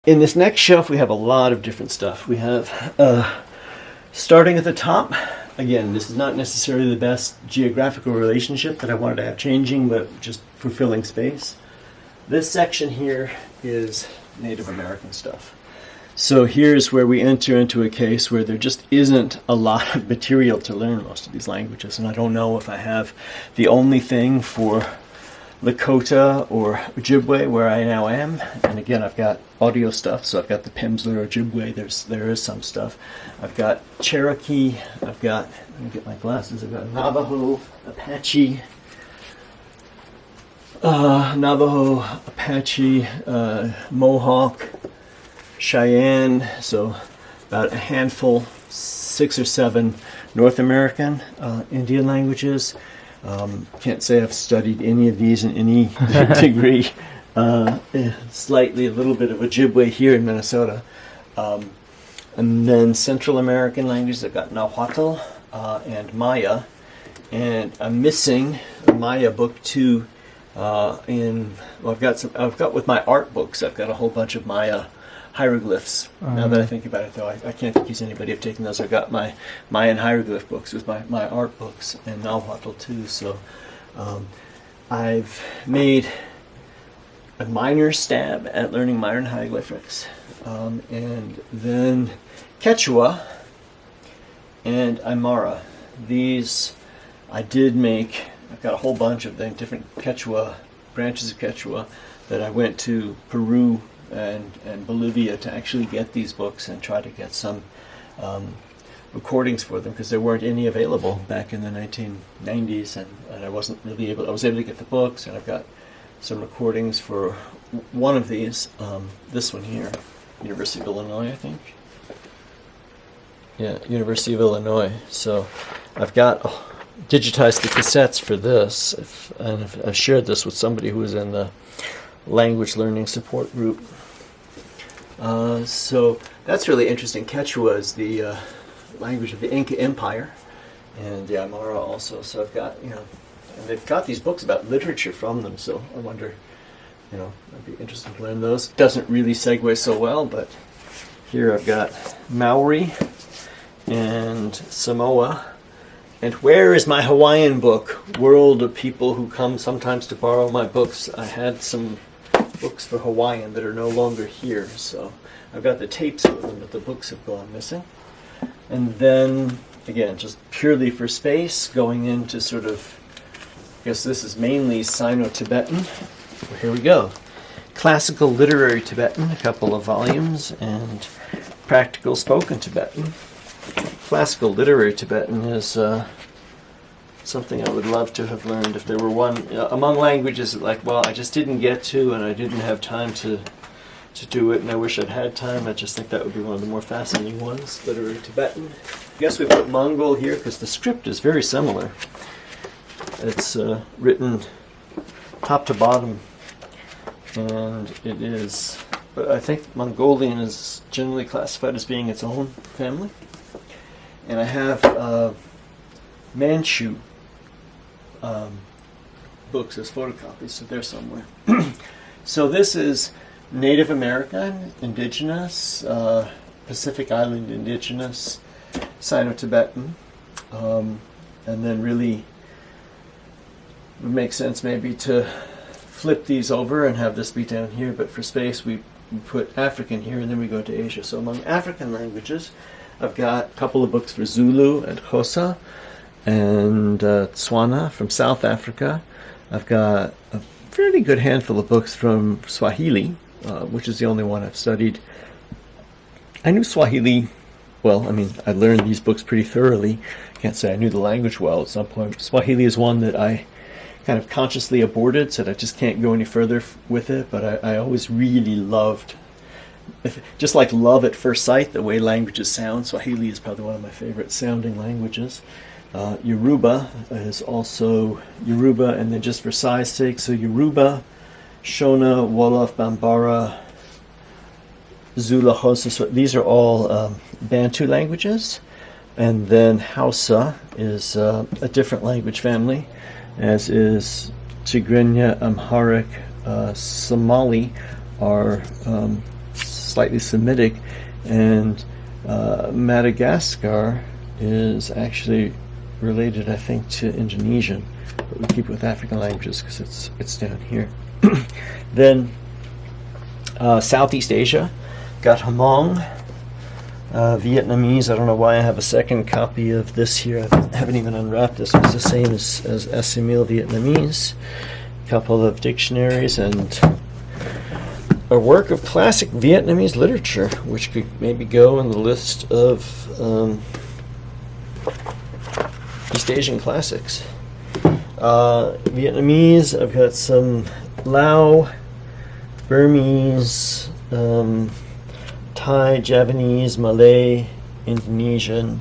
In this next shelf, we have a lot of different stuff. We have, starting at the top, again, this is not necessarily the best geographical relationship that I wanted to have changing, but just for filling space. This section here is Native American stuff. So here's where we enter into a case where there just isn't a lot of material to learn most of these languages, and I don't know if I have the only thing for Lakota or Ojibwe where I now am. And again, I've got audio stuff, so I've got the Pimsleur Ojibwe, there is some stuff. I've got Cherokee, I've got, let me get my glasses, I've got Navajo, Apache, Mohawk, Cheyenne, so about a handful, 6 or 7 North American Indian languages. Can't say I've studied any of these in any degree. Slightly a little bit of Ojibwe here in Minnesota. And then Central American languages, I've got Nahuatl and Maya. And I'm missing a Maya book too. I've got with my art books, I've got a whole bunch of Maya hieroglyphs. Now that I think about it, though, I can't accuse anybody of taking those. I've got my Mayan hieroglyph books with my art books, and Nahuatl too. So I've made a minor stab at learning modern hieroglyphics, and then Quechua and Aymara. These I did make. I've got a whole bunch of the different Quechua, branches of Quechua, that I went to Peru and Bolivia to actually get these books and try to get some recordings for them, because there weren't any available back in the 1990s, and I wasn't really able. I was able to get the books, and I've got some recordings for one of these. This one here, University of Illinois, I think. Yeah, University of Illinois. So I've got digitized the cassettes for this, and I've shared this with somebody who was in the language learning support group. So that's really interesting. Quechua is the language of the Inca Empire, and the Aymara also. So I've got, and they've got these books about literature from them, so I wonder, I'd be interested to learn those. Doesn't really segue so well, but here I've got Maori and Samoa. And where is my Hawaiian book? World of people who come sometimes to borrow my books. I had some books for Hawaiian that are no longer here, so I've got the tapes of them, but the books have gone missing. And then, again, just purely for space, going into sort of, I guess this is mainly Sino-Tibetan. Well, here we go. Classical Literary Tibetan, a couple of volumes, and Practical Spoken Tibetan. Classical Literary Tibetan is something I would love to have learned if there were one among languages that, I just didn't get to, and I didn't have time to do it, and I wish I'd had time. I just think that would be one of the more fascinating ones, Literary Tibetan. I guess we put Mongol here because the script is very similar. It's written top to bottom, and it is, but I think Mongolian is generally classified as being its own family. And I have Manchu books as photocopies, so they're somewhere. So this is Native American, Indigenous, Pacific Island Indigenous, Sino-Tibetan, and then really it would make sense maybe to flip these over and have this be down here, but for space we put African here, and then we go to Asia. So among African languages, I've got a couple of books for Zulu and Xhosa and Tswana from South Africa. I've got a fairly good handful of books from Swahili, which is the only one I've studied. I knew Swahili, I learned these books pretty thoroughly. Can't say I knew the language well at some point. Swahili is one that I kind of consciously aborted, said I just can't go any further with it, but I always really loved, just like love at first sight, the way languages sound. Swahili is probably one of my favorite sounding languages. Yoruba is also Yoruba, and then just for size sake, so Yoruba, Shona, Wolof, Bambara, Zulu, Xhosa, so these are all Bantu languages. And then Hausa is a different language family, as is Tigrinya, Amharic, Somali are slightly Semitic, and Madagascar is actually related, I think, to Indonesian, but we keep it with African languages because it's down here. Then Southeast Asia, got Hmong, Vietnamese. I don't know why I have a second copy of this here. I haven't even unwrapped this. It's the same as Assamese Vietnamese. A couple of dictionaries and a work of classic Vietnamese literature, which could maybe go in the list of East Asian classics. Vietnamese, I've got some Lao, Burmese, Thai, Japanese, Malay, Indonesian.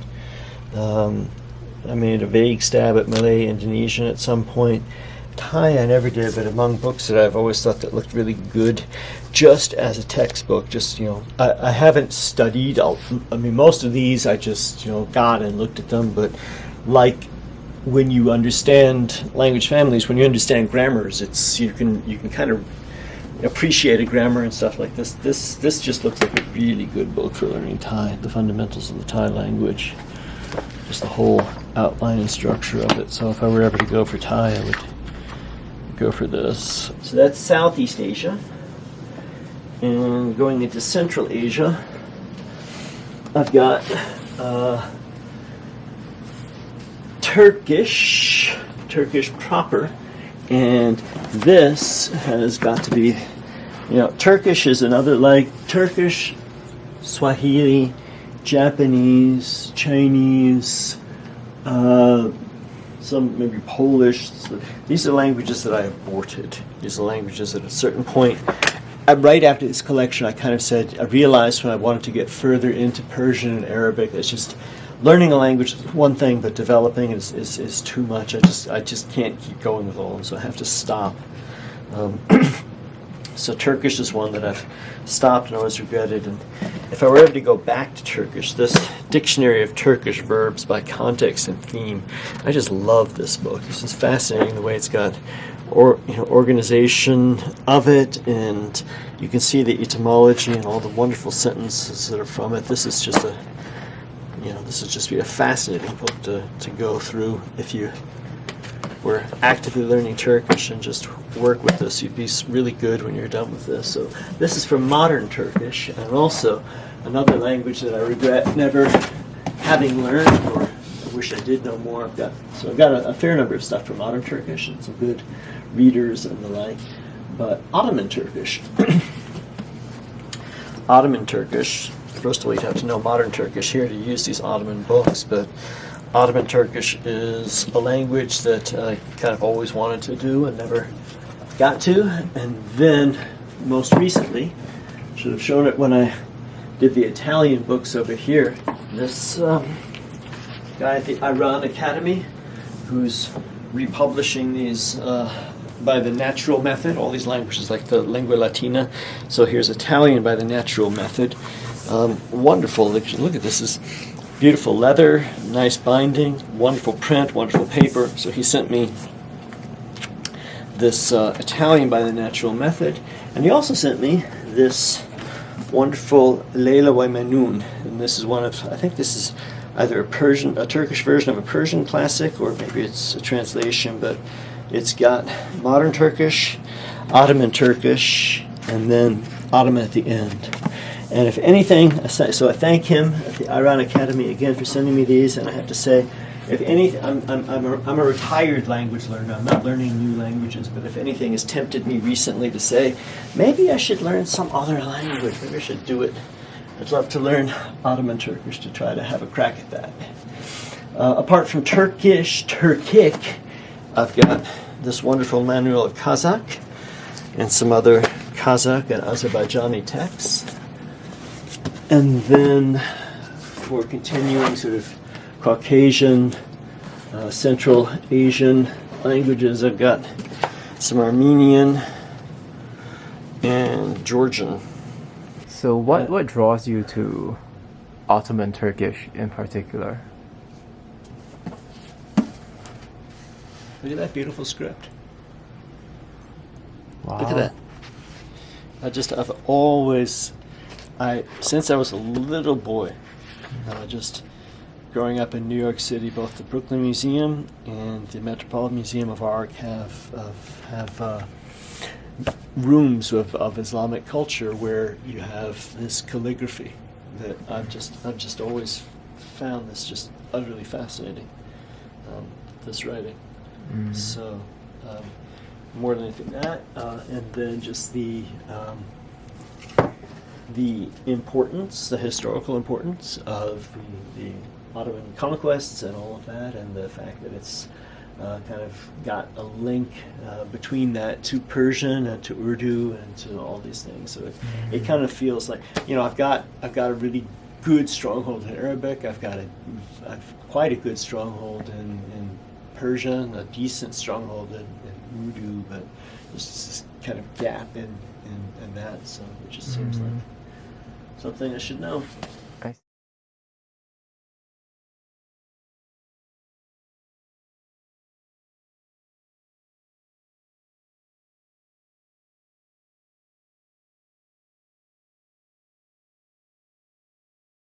I made a vague stab at Malay, Indonesian at some point. Thai I never did, but among books that I've always thought that looked really good, just as a textbook, just, I haven't studied. I mean, most of these I just, got and looked at them, but like when you understand language families, when you understand grammars, it's you can kind of appreciate a grammar and stuff like this. This just looks like a really good book for learning Thai, the fundamentals of the Thai language, just the whole outline and structure of it. So if I were ever to go for Thai, I would go for this. So that's Southeast Asia. And going into Central Asia, I've got Turkish proper, and this has got to be, Turkish is another, like Turkish, Swahili, Japanese, Chinese, some maybe Polish. These are languages that I aborted. These are languages at a certain point. Right after this collection, I kind of said, I realized when I wanted to get further into Persian and Arabic, it's just learning a language is one thing, but developing is too much. I just can't keep going with all of them, so I have to stop. So Turkish is one that I've stopped and always regretted. And if I were ever to go back to Turkish, this Dictionary of Turkish Verbs by Context and Theme, I just love this book. This is fascinating, the way it's got organization of it, and you can see the etymology and all the wonderful sentences that are from it. This is just be a fascinating book to go through if you were actively learning Turkish and just work with this. You'd be really good when you're done with this. So this is from modern Turkish, and also another language that I regret never having learned, or I wish I did know more. I've got a fair number of stuff from modern Turkish and some good readers and the like. But Ottoman Turkish. Ottoman Turkish, first of all, you'd have to know modern Turkish here to use these Ottoman books, but Ottoman Turkish is a language that I kind of always wanted to do and never got to. And then, most recently, should have shown it when I did the Italian books over here. This guy at the Iran Academy, who's republishing these by the natural method, all these languages like the Lingua Latina. So here's Italian by the natural method. Wonderful. Look at this. This is beautiful leather, nice binding, wonderful print, wonderful paper. So he sent me this Italian by the natural method, and he also sent me this wonderful Leila wa Manun, and this is one of, I think this is either a Turkish version of a Persian classic, or maybe it's a translation, but it's got modern Turkish, Ottoman Turkish, and then Ottoman at the end. And if anything, so I thank him at the Iran Academy again for sending me these, and I have to say, if anything, I'm a retired language learner. I'm not learning new languages, but if anything has tempted me recently to say, maybe I should learn some other language, maybe I should do it. I'd love to learn Ottoman Turkish to try to have a crack at that. Apart from Turkic, I've got this wonderful manual of Kazakh and some other Kazakh and Azerbaijani texts. And then for continuing sort of Caucasian, Central Asian languages, I've got some Armenian and Georgian. So what draws you to Ottoman Turkish in particular? Look at that beautiful script. Wow. Look at that. I've always since I was a little boy, just growing up in New York City, both the Brooklyn Museum and the Metropolitan Museum of Art have rooms of Islamic culture where you have this calligraphy that I've just always found this just utterly fascinating. This writing. So more than anything that, and then just the importance, the historical importance of the Ottoman conquests and all of that, and the fact that it's kind of got a link between that to Persian and to Urdu and to all these things. So it kind of feels like, I've got a really good stronghold in Arabic. I've quite a good stronghold in Persian, a decent stronghold in Urdu, but there's this kind of gap in that. So it just seems like something I should know.